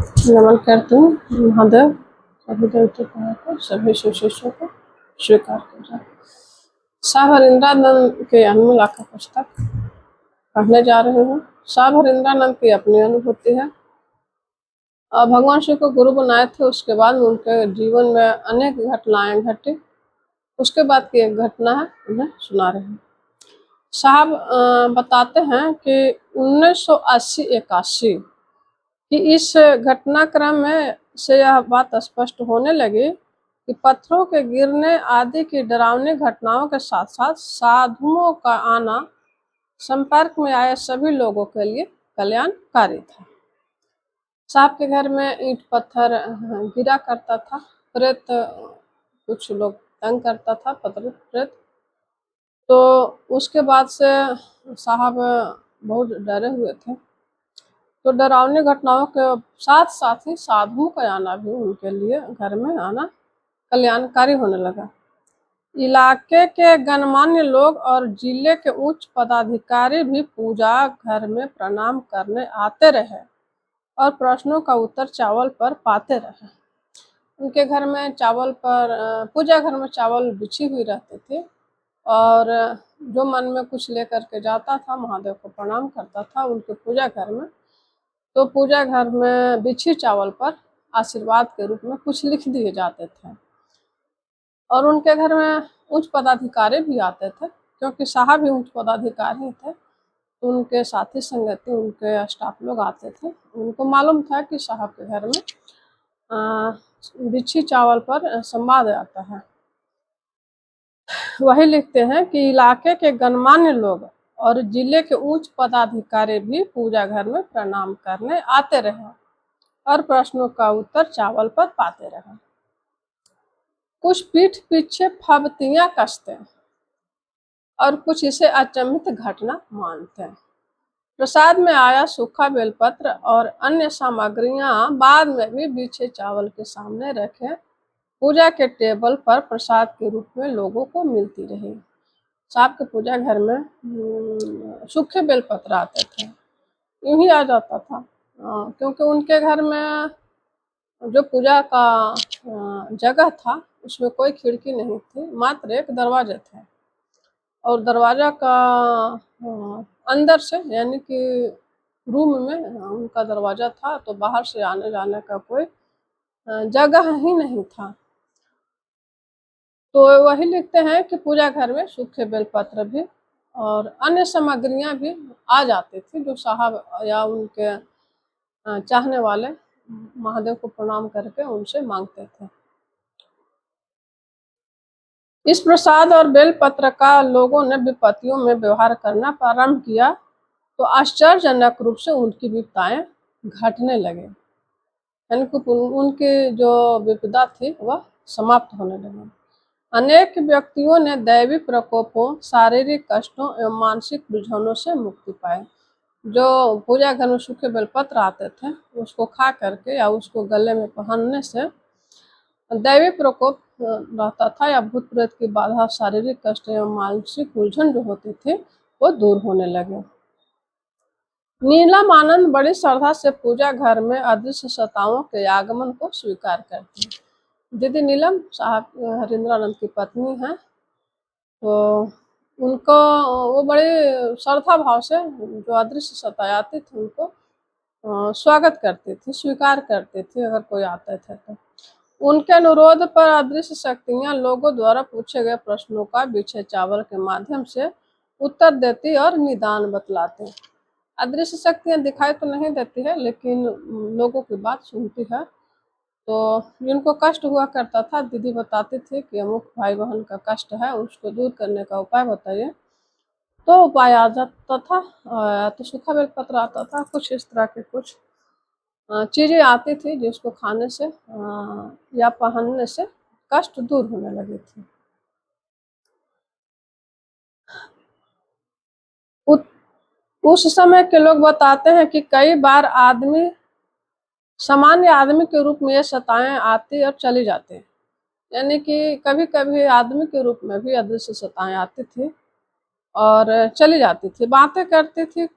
नमन करती हूँ महादेव सभी देवता को सभी शिष्यों को स्वीकार कर जाए। शाह हरिंद्रानंद के अनमोल का पुस्तक पढ़ने जा रहे हूँ। शाह हरिंद्रानंद की अपनी अनुभूति है। भगवान शिव को गुरु बनाए थे, उसके बाद उनके जीवन में अनेक घटनाएं घटी। उसके बाद की एक घटना है, उन्हें सुना रहे हैं। साहब बताते हैं कि 1980-81 कि इस घटनाक्रम में से यह बात स्पष्ट होने लगी कि पत्थरों के गिरने आदि की डरावनी घटनाओं के साथ साथ साधुओं का आना संपर्क में आए सभी लोगों के लिए कल्याणकारी था। साहब के घर में ईंट पत्थर गिरा करता था। प्रेत कुछ लोग तंग करता था, प्रेत। तो उसके बाद से साहब बहुत डरे हुए थे। तो डरावनी घटनाओं के साथ साथ ही साधुओं का आना भी उनके लिए घर में आना कल्याणकारी होने लगा। इलाके के गणमान्य लोग और जिले के उच्च पदाधिकारी भी पूजा घर में प्रणाम करने आते रहे और प्रश्नों का उत्तर चावल पर पाते रहे। उनके घर में चावल पर पूजा घर में चावल बिछी हुई रहती थी और जो मन में कुछ लेकर के जाता था महादेव को प्रणाम करता था उनके पूजा घर में। तो पूजा घर में बिछी चावल पर आशीर्वाद के रूप में कुछ लिख दिए जाते थे और उनके घर में उच्च पदाधिकारी भी आते थे, क्योंकि साहब भी उच्च पदाधिकारी थे। तो उनके साथी संगति, उनके स्टाफ लोग आते थे। उनको मालूम था कि साहब के घर में बिछी चावल पर संवाद आता है। वही लिखते हैं कि इलाके के गणमान्य लोग और जिले के उच्च पदाधिकारी भी पूजा घर में प्रणाम करने आते रहे और प्रश्नों का उत्तर चावल पर पाते रहे। कुछ पीठ पीछे फब्तियां कसते और कुछ इसे अचंभित घटना मानते हैं। प्रसाद में आया सूखा बेलपत्र और अन्य सामग्रियां बाद में भी बिछे चावल के सामने रखे पूजा के टेबल पर प्रसाद के रूप में लोगों को मिलती रही। साहब के पूजा घर में सूखे बेलपत्र आते थे, यूं ही आ जाता था। क्योंकि उनके घर में जो पूजा का जगह था उसमें कोई खिड़की नहीं थी, मात्र एक दरवाजे थे और दरवाजा का अंदर से यानी कि रूम में उनका दरवाजा था, तो बाहर से आने जाने का कोई जगह ही नहीं था। तो वही लिखते हैं कि पूजा घर में सूखे बेलपत्र भी और अन्य सामग्रियां भी आ जाती थी, जो साहब या उनके चाहने वाले महादेव को प्रणाम करके उनसे मांगते थे। इस प्रसाद और बेलपत्र का लोगों ने विपत्तियों में व्यवहार करना प्रारंभ किया तो आश्चर्यजनक रूप से उनकी विपदाएं घटने लगे, यानी कि उनकी जो विपदा थी वह समाप्त होने लगी। अनेक व्यक्तियों ने दैवी प्रकोपों, शारीरिक कष्टों एवं मानसिक उलझनों से मुक्ति पाई। जो पूजा घर में सूखे बेलपत्र आते थे उसको खा करके या उसको गले में पहनने से दैवी प्रकोप रहता था या भूत प्रेत की बाधा, शारीरिक कष्ट एवं मानसिक उलझन जो होती थी वो दूर होने लगे। नीलम आनंद बड़ी श्रद्धा से पूजा घर में अदृश्य सत्ताओं के आगमन को स्वीकार करती है। दीदी नीलम साहब हरिंद्रानंद की पत्नी है, तो उनको वो बड़े श्रद्धा भाव से जो अदृश्य सत्ताएं आती थी उनको स्वागत करती थी, स्वीकार करती थी अगर कोई आते थे तो। उनके अनुरोध पर अदृश्य शक्तियां लोगों द्वारा पूछे गए प्रश्नों का बिछे चावल के माध्यम से उत्तर देती और निदान बतलाती। अदृश्य शक्तियां दिखाई तो नहीं देती है लेकिन लोगों की बात सुनती है। तो जिनको कष्ट हुआ करता था दीदी बताती थी कि अमुक भाई बहन का कष्ट है, उसको दूर करने का उपाय बताइए। तो उपाय आ जाता था, तो सूखा बेलपत्र आता था, कुछ इस तरह के कुछ चीज़ें आती थी जिसको खाने से या पहनने से कष्ट दूर होने लगी थी। उस समय के लोग बताते हैं कि कई बार सामान्य आदमी के रूप में ये सताएं आती और चली जाती, यानी कि कभी कभी आदमी के रूप में भी अदृश्य सताएं आती थी और चली जाती थी, बातें करती थी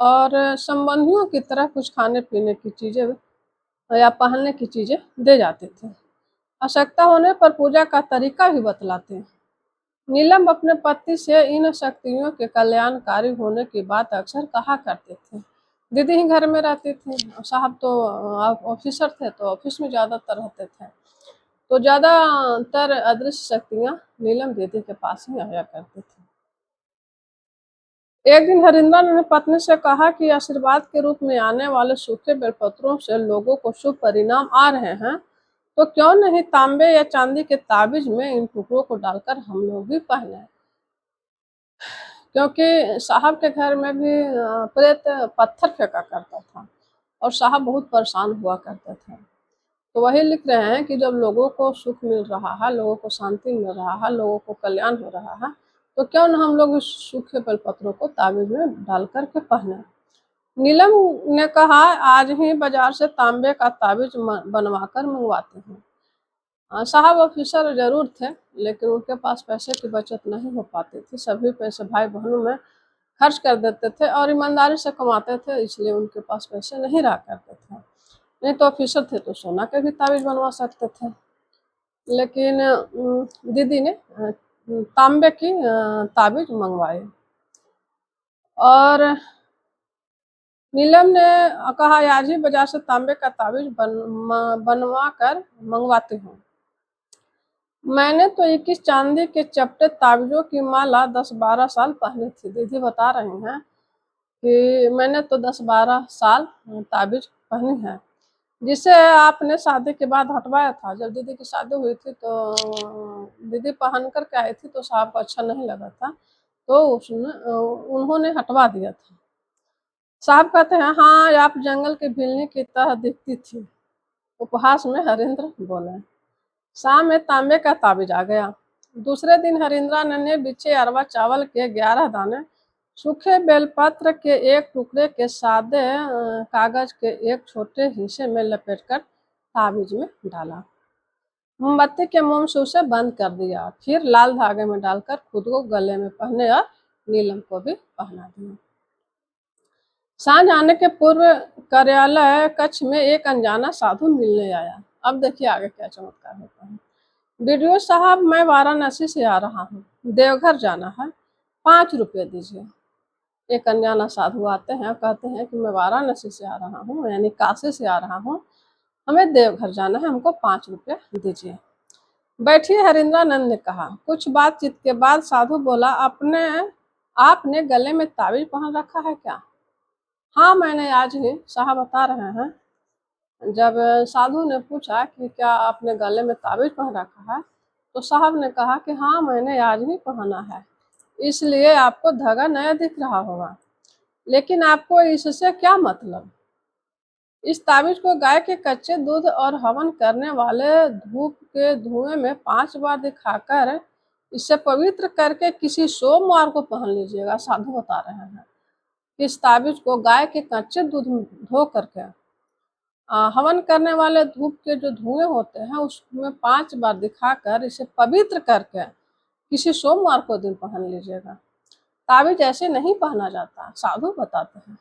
और संबंधियों की तरह कुछ खाने पीने की चीज़ें या पहनने की चीज़ें दे जाते थे। आवश्यकता होने पर पूजा का तरीका भी बतलाते। नीलम अपने पति से इन शक्तियों के कल्याणकारी होने की बात अक्सर कहा करते थे। दीदी ही घर में रहती थी और साहब तो ऑफिसर थे, तो ऑफिस में ज़्यादातर रहते थे। तो ज़्यादातर अदृश्य शक्तियाँ नीलम दीदी के पास ही आया करती थी। एक दिन हरिंदर ने पत्नी से कहा कि आशीर्वाद के रूप में आने वाले सूखे बेलपत्रों से लोगों को शुभ परिणाम आ रहे हैं, तो क्यों नहीं तांबे या चांदी के ताबीज में इन टुकड़ों को डालकर हम लोग भी पहने। क्योंकि साहब के घर में भी प्रेत पत्थर फेंका करता था और साहब बहुत परेशान हुआ करते थे। तो वही लिख रहे हैं कि जब लोगों को सुख मिल रहा है, लोगों को शांति मिल रहा है, लोगों को कल्याण हो रहा है, तो क्यों न हम लोग इस सूखे बेलपत्रों को ताबीज में डाल कर के पहने। नीलम ने कहा, आज ही बाजार से तांबे का ताबीज बनवा कर मंगवाते हैं। साहब ऑफिसर जरूर थे, लेकिन उनके पास पैसे की बचत नहीं हो पाती थी। सभी पैसे भाई बहनों में खर्च कर देते थे और ईमानदारी से कमाते थे, इसलिए उनके पास पैसे नहीं रहा करते थे। नहीं तो ऑफिसर थे तो सोना के भी ताबीज बनवा सकते थे। लेकिन दीदी ने तांबे की ताबीज मंगवाई और नीलम ने कहा, आज ही बाजार से तांबे का ताबीज बनवा कर मंगवाती हूँ। मैंने तो 21 चांदी के चपटे ताबीजों की माला 10-12 साल पहनी थी। दीदी बता रही हैं कि मैंने तो 10-12 साल ताबीज पहनी है, जिसे आपने शादी के बाद हटवाया था। जब दीदी की शादी हुई थी तो दीदी पहन कर के आई थी, तो साहब को अच्छा नहीं लगा था, तो उन्होंने हटवा दिया था। साहब कहते हैं, हाँ आप जंगल की बिल्ली की तरह दिखती थी। उपहास में हरिंद्र बोले। शाम में तांबे का ताबीज आ गया। दूसरे दिन हरिंद्रा ने बिछे अरवा चावल के 11 दाने, सूखे बेलपत्र के एक टुकड़े के सादे कागज के एक छोटे हिस्से में लपेटकर ताबीज में डाला। मोमबत्ती के मोम से उसे बंद कर दिया, फिर लाल धागे में डालकर खुद को गले में पहने और नीलम को भी पहना दिया। सांझ आने के पूर्व कार्यालय कक्ष में एक अनजाना साधु मिलने आया। अब देखिए आगे क्या चमत्कार होता है। बीडीओ साहब, मैं वाराणसी से आ रहा हूँ, देवघर जाना है, 5 रुपये दीजिए। एक अनजाना साधु आते हैं और कहते हैं कि मैं वाराणसी से आ रहा हूँ, यानी काशी से आ रहा हूँ, हमें देवघर जाना है, हमको 5 रुपये दीजिए। बैठिए, हरिंद्रानंद ने कहा। कुछ बातचीत के बाद साधु बोला, आपने गले में ताबीज पहन रखा है क्या? हाँ, मैंने आज ही, साहब बता रहे हैं। जब साधु ने पूछा कि क्या आपने गले में ताबीज पहन रखा है, तो साहब ने कहा कि हाँ मैंने आज ही पहना है, इसलिए आपको धागा नया दिख रहा होगा, लेकिन आपको इससे क्या मतलब? इस ताबीज को गाय के कच्चे दूध और हवन करने वाले धूप के धुएं में 5 बार दिखाकर इसे पवित्र करके किसी सोमवार को पहन लीजिएगा। साधु बता रहे हैं। इस ताबीज को गाय के कच्चे दूध धो करके हवन करने वाले धूप के जो धुएं होते हैं उसमें 5 बार दिखाकर इसे पवित्र करके किसी सोमवार को दिन पहन लीजिएगा। ताबीज ऐसे नहीं पहना जाता, साधु बताते हैं।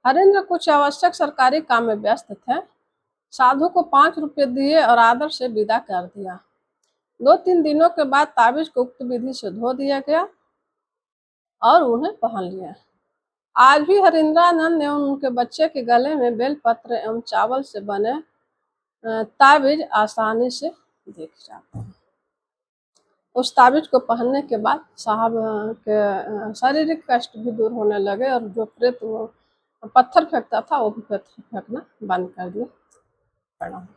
हरेंद्र कुछ आवश्यक सरकारी काम में व्यस्त थे। साधु को 5 रुपये दिए और आदर से विदा कर दिया। 2-3 दिनों के बाद ताबीज को उक्त विधि से धो दिया गया और उन्हें पहन लिया। आज भी हरिंद्रानंद एवं उनके बच्चे के गले में बेलपत्र एवं चावल से बने ताबीज आसानी से देख जाते हैं। उस ताबीज को पहनने के बाद साहब के शारीरिक कष्ट भी दूर होने लगे और जो प्रेत वो पत्थर फेंकता था वो भी पत्थर फेंकना बंद कर दिया। प्रणाम।